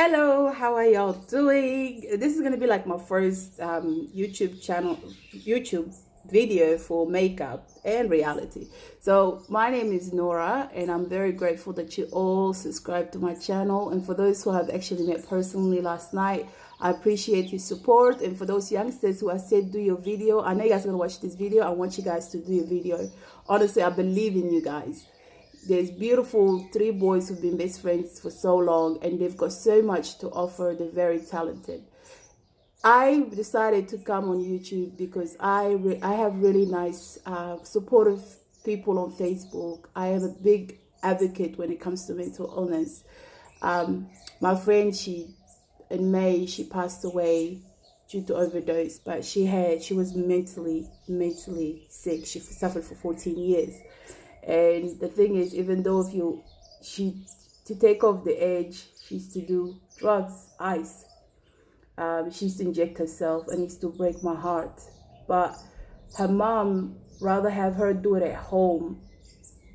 Hello, how are y'all doing? This is gonna be like my first YouTube video for makeup and reality. So my name is Nora, and I'm very grateful that you all subscribe to my channel. And for those who have actually met personally last night, I appreciate your support. And for those youngsters who I said do your video, I know you guys are gonna watch this video. I want you guys to do your video. Honestly, I believe in you guys. There's beautiful three boys who've been best friends for so long, and they've got so much to offer. They're very talented. I decided to come on YouTube because I have really nice supportive people on Facebook. I am a big advocate when it comes to mental illness. My friend, in May she passed away due to overdose, but she was mentally sick. She suffered for 14 years. And the thing is, even though to take off the edge, she used to do drugs, ice. She used to inject herself, and it used to break my heart. But her mom rather have her do it at home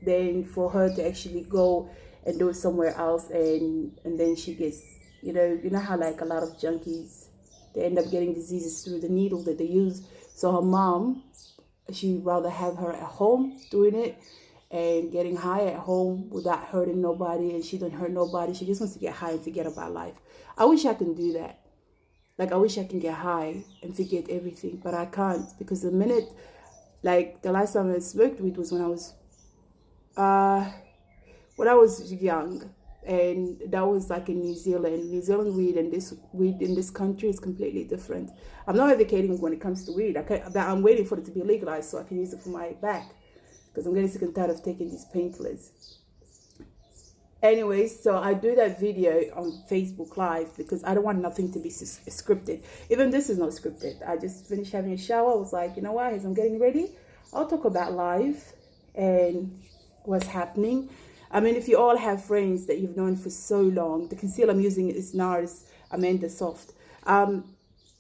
than for her to actually go and do it somewhere else. And then she gets, you know how like a lot of junkies, they end up getting diseases through the needle that they use. So her mom, she'd rather have her at home doing it and getting high at home without hurting nobody, and she don't hurt nobody. She just wants to get high and forget about life. I wish I can do that. Like, I wish I can get high and forget everything, but I can't, because the last time I smoked weed was when I was young, and that was like in New Zealand. New Zealand weed and this weed in this country is completely different. I'm not advocating when it comes to weed. I'm waiting for it to be legalized so I can use it for my back, because I'm getting sick and tired of taking these painkillers. Anyways, so I do that video on Facebook Live because I don't want nothing to be scripted. Even this is not scripted. I just finished having a shower. I was like, you know what, as I'm getting ready, I'll talk about life and what's happening. I mean, if you all have friends that you've known for so long, the concealer I'm using is NARS Amanda Soft.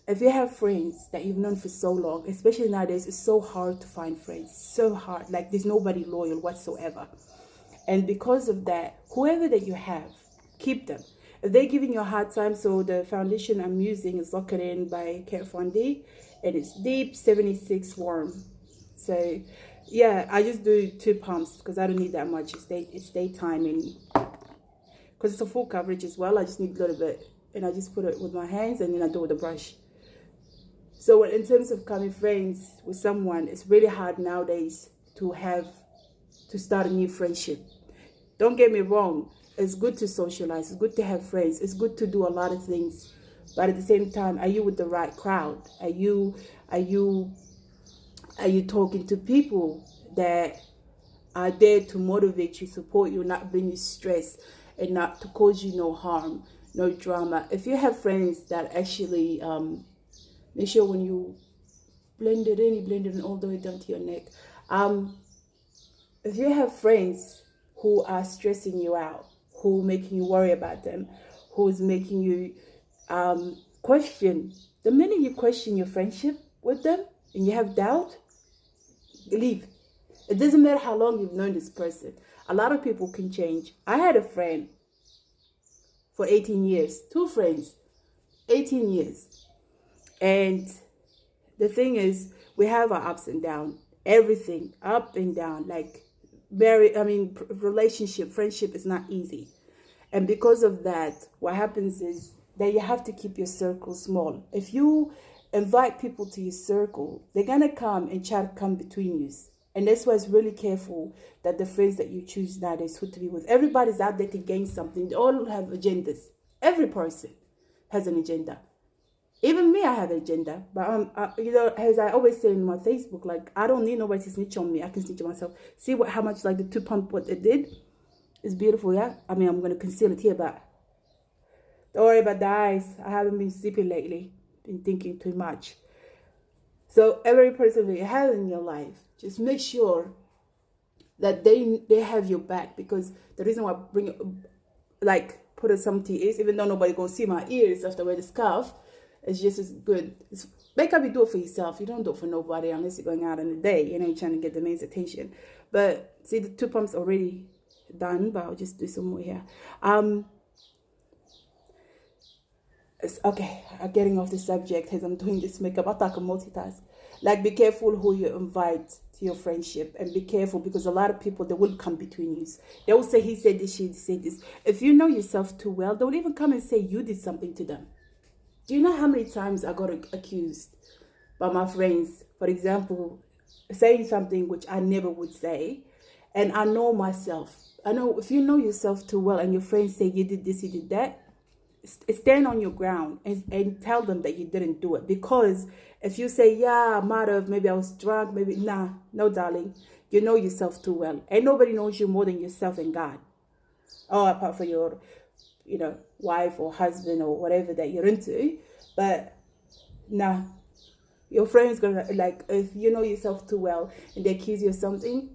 If you have friends that you've known for so long, especially nowadays, it's so hard to find friends. So hard. Like, there's nobody loyal whatsoever. And because of that, whoever that you have, keep them. If they're giving you a hard time, so the foundation I'm using is Lock It In by Kat Von D, and it's Deep 76 Warm. So yeah, I just do 2 pumps because I don't need that much. It's daytime, and because it's a full coverage as well, I just need a little bit, and I just put it with my hands, and then I do it with a brush. So in terms of becoming friends with someone, it's really hard nowadays to start a new friendship. Don't get me wrong, it's good to socialize, it's good to have friends, it's good to do a lot of things, but at the same time, are you with the right crowd? Are you talking to people that are there to motivate you, support you, not bring you stress, and not to cause you no harm, no drama? If you have friends that actually make sure when you blend it in all the way down to your neck. If you have friends who are stressing you out, who making you worry about them, who's making you question, the minute you question your friendship with them and you have doubt, leave. It doesn't matter how long you've known this person. A lot of people can change. I had a friend for 18 years, 2 friends, 18 years. And the thing is, we have our ups and downs, everything up and down. Like, relationship, friendship is not easy. And because of that, what happens is that you have to keep your circle small. If you invite people to your circle, they're going to come and try to come between you. And that's why it's really careful that the friends that you choose nowadays who to be with. Everybody's out there to gain something. They all have agendas. Every person has an agenda. Even me, I have an agenda. But, as I always say in my Facebook, like, I don't need nobody to snitch on me. I can snitch on myself. See how much, like, the 2 pump, what it did? It's beautiful, yeah? I mean, I'm going to conceal it here, but don't worry about the eyes. I haven't been sleeping lately. Been thinking too much. So every person that you have in your life, just make sure that they have your back. Because the reason why I put some tears, even though nobody going to see my ears after I wear the scarf, it's just as good. Makeup, you do it for yourself. You don't do it for nobody unless you're going out in the day. You're trying to get the man's attention. But see, the 2 pumps already done, but I'll just do some more here. Okay, I'm getting off the subject as I'm doing this makeup. I can multitask. Like, be careful who you invite to your friendship, and be careful because a lot of people, they will come between you. They will say he said this, she said this. If you know yourself too well, they will even come and say you did something to them. Do you know how many times I got accused by my friends, for example, saying something which I never would say, and I know myself. I know if you know yourself too well and your friends say you did this, you did that, stand on your ground and tell them that you didn't do it. Because if you say, yeah, I might have, maybe I was drunk, maybe, nah, no, darling, you know yourself too well. And nobody knows you more than yourself and God. Oh, apart from your, wife or husband or whatever that you're into. But nah, your friend's gonna, like, if you know yourself too well and they accuse you of something,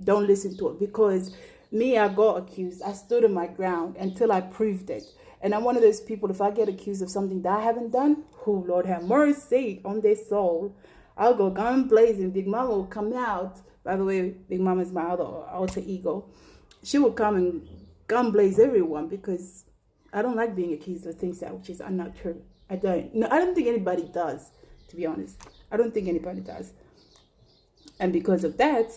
don't listen to it. Because me, I got accused. I stood on my ground until I proved it. And I'm one of those people, if I get accused of something that I haven't done, oh, Lord have mercy on their soul. I'll go gun blazing. Big Mama will come out. By the way, Big Mama is my other alter ego. She will come and gun blaze everyone because I don't like being accused of things that which is not true. I don't. No, I don't think anybody does, to be honest. I don't think anybody does. And because of that,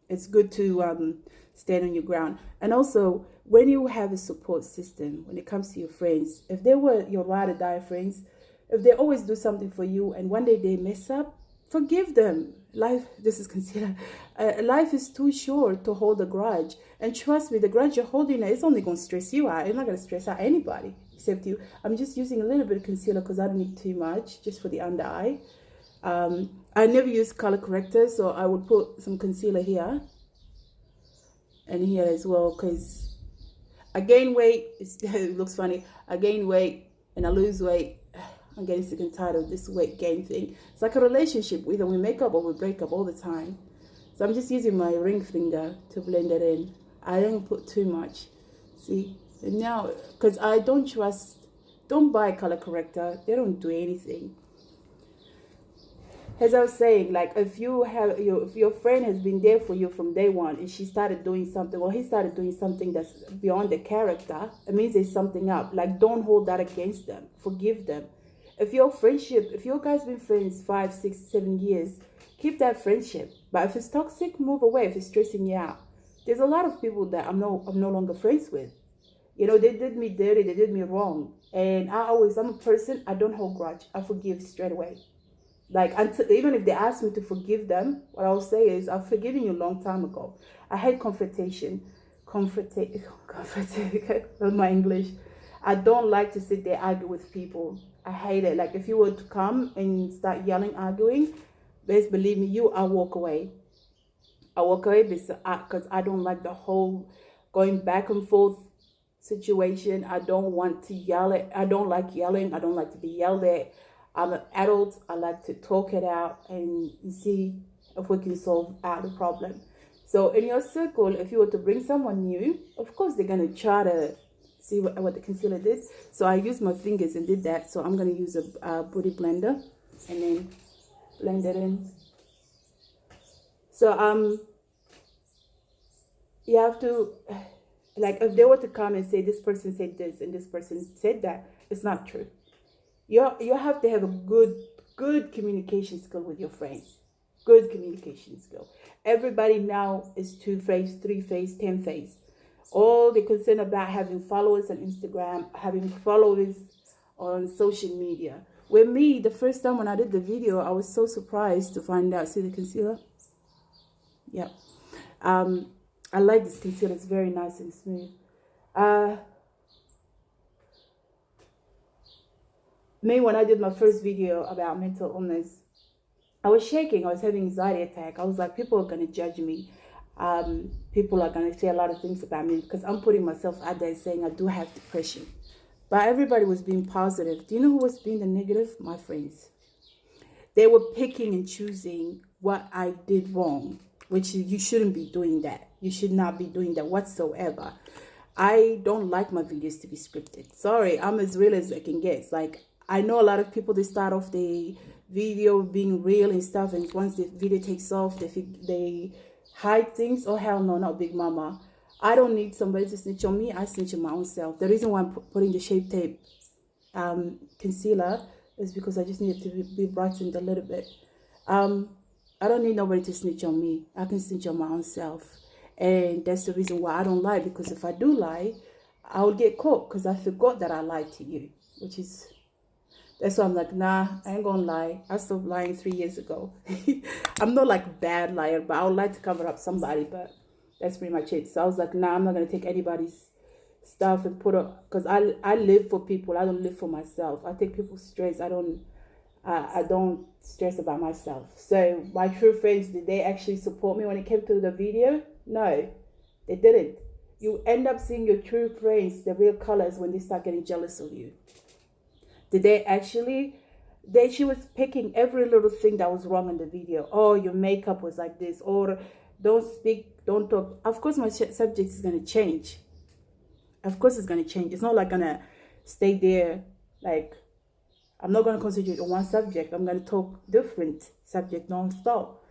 it's good to stand on your ground. And also, when you have a support system, when it comes to your friends, if they were your ride or die friends, if they always do something for you and one day they mess up, forgive them. Life, this is considered, life is too short to hold a grudge. And trust me, the grudge you're holding, it's only going to stress you out. It's not going to stress out anybody except you. I'm just using a little bit of concealer because I don't need too much, just for the under eye. I never use color corrector, so I would put some concealer here and here as well, because I gain weight. It looks funny. I gain weight and I lose weight. I'm getting sick and tired of this weight gain thing. It's like a relationship. Either we make up or we break up all the time. So I'm just using my ring finger to blend it in. I don't put too much. See? And now, because I don't buy color corrector. They don't do anything. As I was saying, like, if your friend has been there for you from day one and she started doing something, or he started doing something that's beyond the character, it means there's something up. Like, don't hold that against them. Forgive them. If your guys been friends 5, 6, 7 years, keep that friendship. But if it's toxic, move away. If it's stressing you out, there's a lot of people that I'm no longer friends with. They did me dirty, they did me wrong, and I'm a person, I don't hold grudge. I forgive straight away. Like, even if they ask me to forgive them, what I'll say is, I've forgiven you a long time ago. I hate confrontation. My English. I don't like to sit there argue with people. I hate it. Like, if you were to come and start yelling, arguing, best believe me, I'll walk away. I walk away because I don't like the whole going back and forth situation. I don't want to yell at. I don't like yelling. I don't like to be yelled at. I'm an adult. I like to talk it out and see if we can solve out the problem. So in your circle, if you were to bring someone new, of course they're going to try to see what the concealer did. So I used my fingers and did that. So I'm going to use a beauty blender and then blend it in. So you have to, like, if they were to come and say this person said this and this person said that, it's not true. You have to have a good communication skill with your friends. Good communication skill. Everybody now is 2-faced, 3-faced, 10-faced. All they're concerned about having followers on Instagram, having followers on social media. With me, the first time when I did the video, I was so surprised to find out. See the concealer? Yeah. I like this concealer. It's very nice and smooth. Me, when I did my first video about mental illness, I was shaking. I was having anxiety attack. I was like, people are going to judge me. People are going to say a lot of things about me because I'm putting myself out there saying I do have depression. But everybody was being positive. Do you know who was being the negative? My friends. They were picking and choosing what I did wrong, which you shouldn't be doing that. You should not be doing that whatsoever. I don't like my videos to be scripted. Sorry, I'm as real as I can get. It's like, I know a lot of people, they start off the video being real and stuff, and once the video takes off, they hide things. Oh, hell no, not Big Mama. I don't need somebody to snitch on me. I snitch on my own self. The reason why I'm putting the Shape Tape concealer is because I just need it to be brightened a little bit. I don't need nobody to snitch on me. I can snitch on my own self. And that's the reason why I don't lie, because if I do lie, I will get caught because I forgot that I lied to you, which is, that's why I'm like, nah, I ain't gonna lie. I stopped lying 3 years ago. I'm not like a bad liar, but I would like to cover up somebody, but that's pretty much it. So I was like, nah, I'm not gonna take anybody's stuff and put up, because I live for people. I don't live for myself. I take people's stress. I don't stress about myself. So my true friends, did they actually support me when it came to the video? No, they didn't. You end up seeing your true friends, the real colors, when they start getting jealous of you. Did they actually? She was picking every little thing that was wrong in the video. Oh, your makeup was like this, or don't speak, don't talk. Of course, my subject is going to change. Of course, it's going to change. It's not like going to stay there. Like, I'm not going to concentrate on one subject. I'm going to talk different subject non-stop.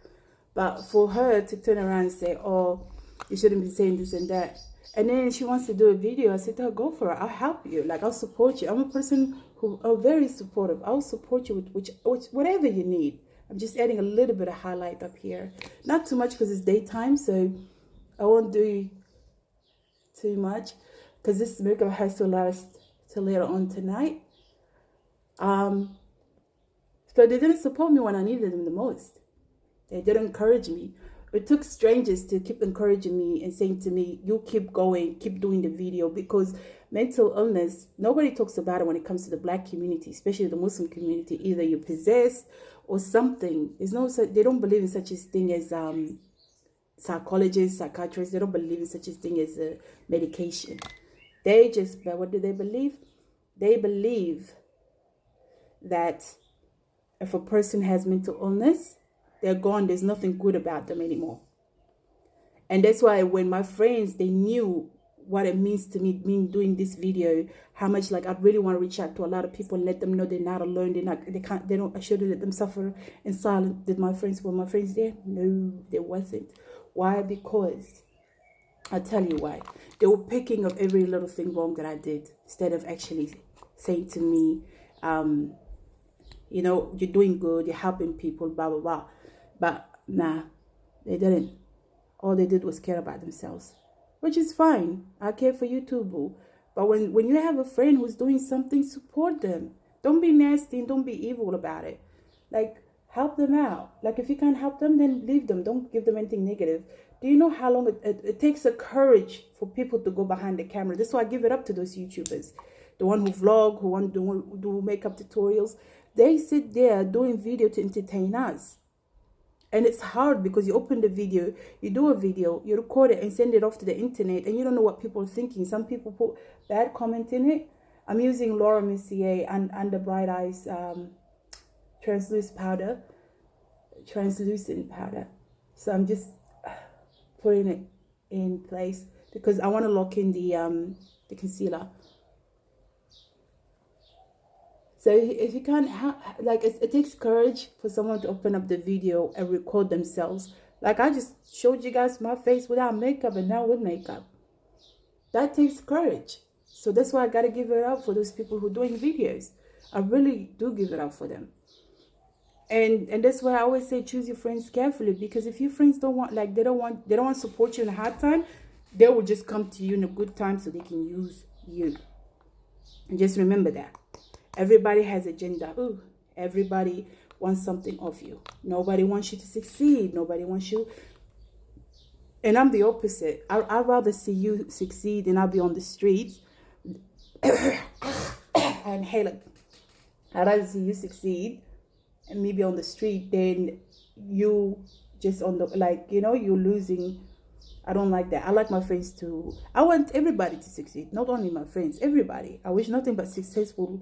But for her to turn around and say, oh, you shouldn't be saying this and that. And then she wants to do a video. I said to her, go for it. I'll help you. Like, I'll support you. I'm a person who are very supportive. I'll support you with whatever you need. I'm just adding a little bit of highlight up here. Not too much because it's daytime, so I won't do too much because this makeup has to last till later on tonight. So they didn't support me when I needed them the most. They didn't encourage me. It took strangers to keep encouraging me and saying to me, you keep going, keep doing the video, because mental illness, nobody talks about it when it comes to the Black community, especially the Muslim community. Either you're possessed or something. They don't believe in such a thing as psychologists, psychiatrists. They don't believe in such a thing as medication. But what do they believe? They believe that if a person has mental illness, they're gone. There's nothing good about them anymore. And that's why when my friends, they knew what it means to me doing this video, how much like I really want to reach out to a lot of people and let them know they're not alone. I shouldn't let them suffer in silence. Were my friends there? No, there wasn't. Why? Because I'll tell you why. They were picking up every little thing wrong that I did instead of actually saying to me, you know, you're doing good, you're helping people, blah, blah, blah. But nah, they didn't. All they did was care about themselves, which is fine. I care for you too, boo. But when you have a friend who's doing something, support them. Don't be nasty and don't be evil about it. Like, help them out. Like, if you can't help them, then leave them. Don't give them anything negative. Do you know how long it takes a courage for people to go behind the camera? That's why I give it up to those YouTubers. The one who vlog, who do makeup tutorials. They sit there doing video to entertain us. And it's hard because you open the video, you do a video, you record it and send it off to the internet, and you don't know what people are thinking. Some people put bad comment in it. I'm using Laura Mercier and Under Bright Eyes translucent powder. So I'm just putting it in place because I want to lock in the concealer. So if you can't like, it takes courage for someone to open up the video and record themselves. Like, I just showed you guys my face without makeup and now with makeup. That takes courage. So that's why I got to give it up for those people who are doing videos. I really do give it up for them. And that's why I always say choose your friends carefully, because if your friends don't want, like, they don't want to support you in a hard time, they will just come to you in a good time so they can use you. And just remember that. Everybody has agenda. Ooh, everybody wants something of you. Nobody wants you to succeed. Nobody wants you. And I'm the opposite. I'd rather see you succeed and I'll be on the streets. And hey, look, I'd rather see you succeed and me be on the street than you just on the, like, you know, you're losing. I don't like that. I like my friends to, I want everybody to succeed. Not only my friends, everybody. I wish nothing but successful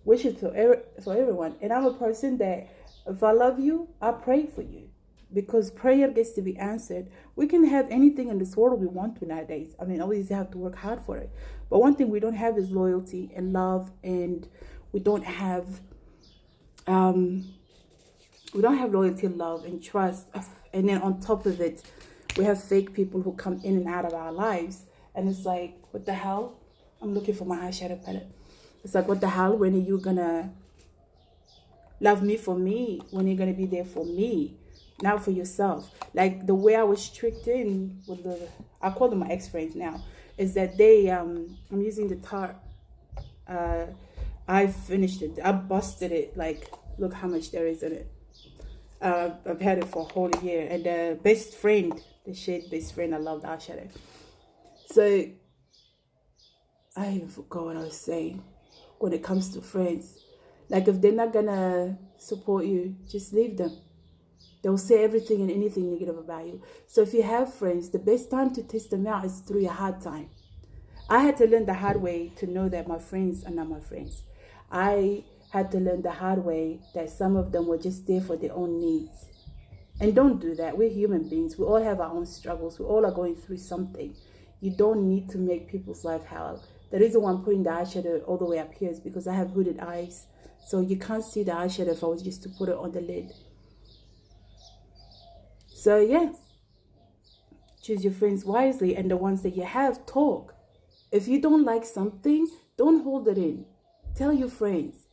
wishes for everyone. And I'm a person that if I love you, I pray for you, because prayer gets to be answered. We can have anything in this world we want to nowadays. I mean, obviously you have to work hard for it. But one thing we don't have is loyalty and love, and we don't have loyalty, love, and trust. And then on top of it, we have fake people who come in and out of our lives. And it's like, what the hell? I'm looking for my eyeshadow palette. It's like, what the hell? When are you gonna love me for me? When are you gonna be there for me? Now for yourself. Like the way I was tricked in with I call them my ex-friends now, is that they I'm using the tart. I finished it. I busted it. Like, look how much there is in it. I've had it for a whole year. And the best friend, the shade best friend, I love the eyeshadow. So I even forgot what I was saying. When it comes to friends, like if they're not gonna support you, just leave them. They'll say everything and anything negative about you. So if you have friends, the best time to test them out is through your hard time. I had to learn the hard way to know that my friends are not my friends. I had to learn the hard way that some of them were just there for their own needs. And don't do that. We're human beings. We all have our own struggles. We all are going through something. You don't need to make people's life hell. The reason why I'm putting the eyeshadow all the way up here is because I have hooded eyes. So you can't see the eyeshadow if I was just to put it on the lid. So yeah, choose your friends wisely, and the ones that you have, talk. If you don't like something, don't hold it in. Tell your friends.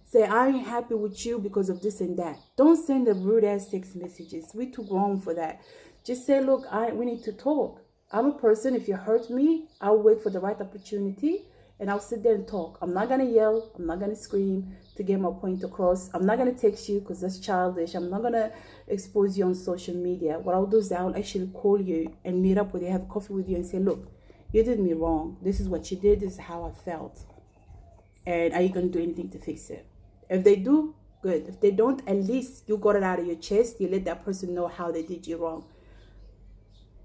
Say, I ain't happy with you because of this and that. Don't send the rude ass text messages. We're too grown for that. Just say, look, we need to talk. I'm a person, if you hurt me, I'll wait for the right opportunity and I'll sit there and talk. I'm not going to yell. I'm not going to scream to get my point across. I'm not going to text you because that's childish. I'm not going to expose you on social media. What I'll do is I'll actually call you and meet up with you, have coffee with you and say, look, you did me wrong. This is what you did. This is how I felt. And are you going to do anything to fix it? If they do, good. If they don't, at least you got it out of your chest. You let that person know how they did you wrong.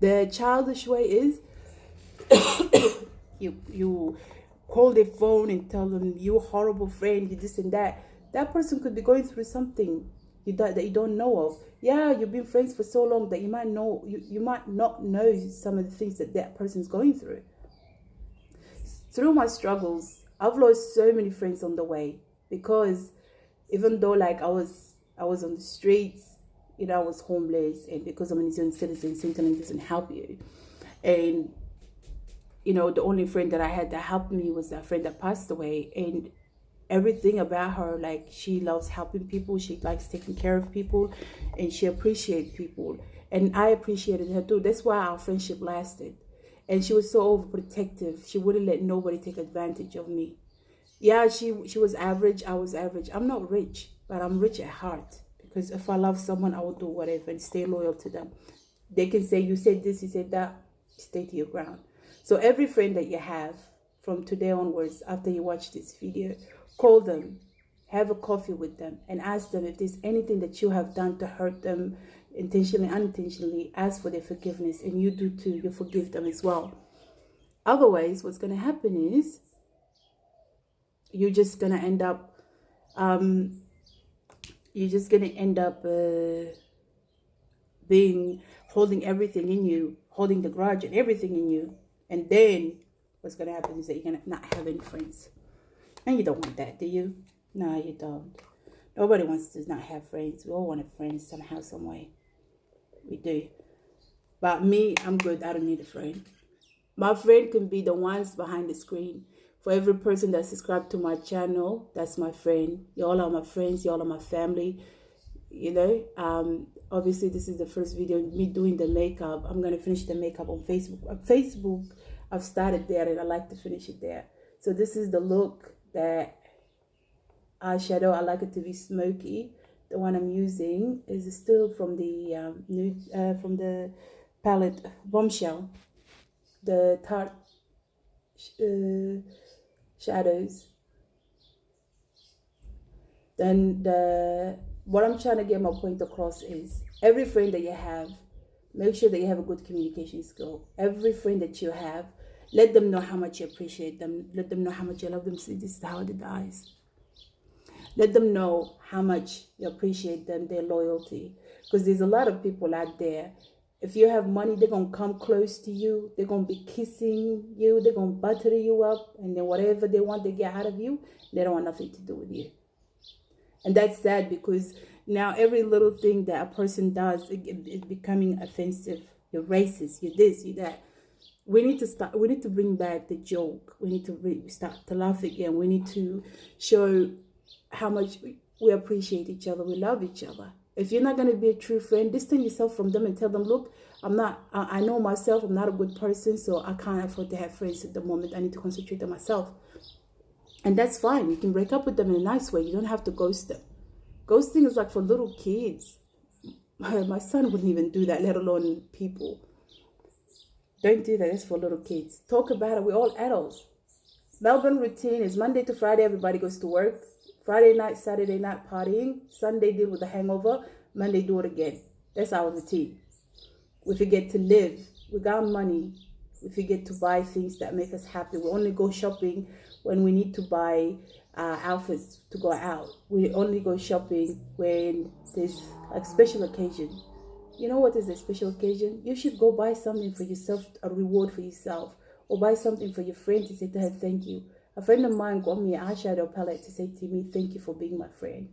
The childish way is you call their phone and tell them you a horrible friend, you this and that. That person could be going through something that you don't know of. Yeah, you've been friends for so long that you might know you might not know some of the things that person's going through. Through my struggles, I've lost so many friends on the way, because even though like I was on the streets, you know, I was homeless, and because I'm a New Zealand citizen, Centrelink doesn't help you. And you know, the only friend that I had that helped me was that friend that passed away. And everything about her, like, she loves helping people, she likes taking care of people, and she appreciates people. And I appreciated her too. That's why our friendship lasted. And she was so overprotective. She wouldn't let nobody take advantage of me. Yeah, she was average, I was average. I'm not rich, but I'm rich at heart. Because if I love someone, I will do whatever and stay loyal to them. They can say, you said this, you said that, stay to your ground. So every friend that you have from today onwards, after you watch this video, call them, have a coffee with them, and ask them if there's anything that you have done to hurt them, intentionally, unintentionally. Ask for their forgiveness, and you do too. You forgive them as well. Otherwise, what's going to happen is you're just going to end up, holding everything in you, holding the grudge and everything in you. And then what's going to happen is that you're going to not have any friends. And you don't want that, do you? No, you don't. Nobody wants to not have friends. We all want a friend somehow, some way. We do. But me, I'm good. I don't need a friend. My friend can be the ones behind the screen. For every person that's subscribed to my channel, that's my friend. Y'all are my friends. Y'all are my family. You know, obviously this is the first video me doing the makeup. I'm going to finish the makeup on Facebook. On Facebook, I've started there and I like to finish it there. So this is the look that eyeshadow. I like it to be smoky. The one I'm using is still from the from the palette Bombshell, the Tarte shadows. Then what I'm trying to get my point across is every friend that you have, make sure that you have a good communication skill. Every friend that you have, let them know how much you appreciate them. Let them know how much you love them. See, this is how it dies. Let them know how much you appreciate them, their loyalty. Because there's a lot of people out there. If you have money, they're going to come close to you. They're going to be kissing you. They're going to butter you up. And then whatever they want, they get out of you. They don't want nothing to do with you. And that's sad, because now every little thing that a person does is becoming offensive. You're racist, you're this, you're that. we need to bring back the joke. We need to start to laugh again. We need to show how much we appreciate each other, we love each other. If you're not going to be a true friend, distance yourself from them and tell them, look, I know myself, I'm not a good person, so I can't afford to have friends at the moment. I need to concentrate on myself. And that's fine. You can break up with them in a nice way. You don't have to ghost them. Ghosting is like for little kids. My son wouldn't even do that, let alone people. Don't do that. It's for little kids. Talk about it. We're all adults. Melbourne routine is Monday to Friday, everybody goes to work. Friday night, Saturday night partying. Sunday deal with the hangover. Monday do it again. That's our routine. We forget to live. We got money. We forget to buy things that make us happy. We only go shopping when we need to buy outfits to go out. We only go shopping when there's a special occasion. You know what is a special occasion? You should go buy something for yourself, a reward for yourself, or buy something for your friend to say to her, thank you. A friend of mine got me an eyeshadow palette to say to me, thank you for being my friend.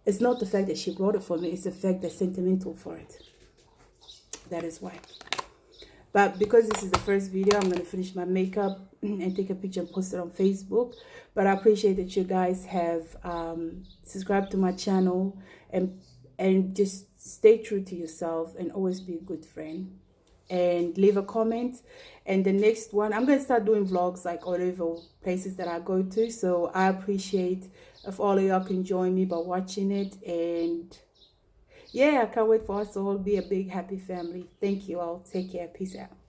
It's not the fact that she brought it for me, it's the fact that sentimental for it. That is why. But because this is the first video, I'm going to finish my makeup and take a picture and post it on Facebook. But I appreciate that you guys have subscribed to my channel and just stay true to yourself and always be a good friend. And leave a comment. And the next one, I'm going to start doing vlogs like all over places that I go to. So I appreciate if all of y'all can join me by watching it. And yeah, I can't wait for us to all be a big happy family. Thank you all. Take care. Peace out.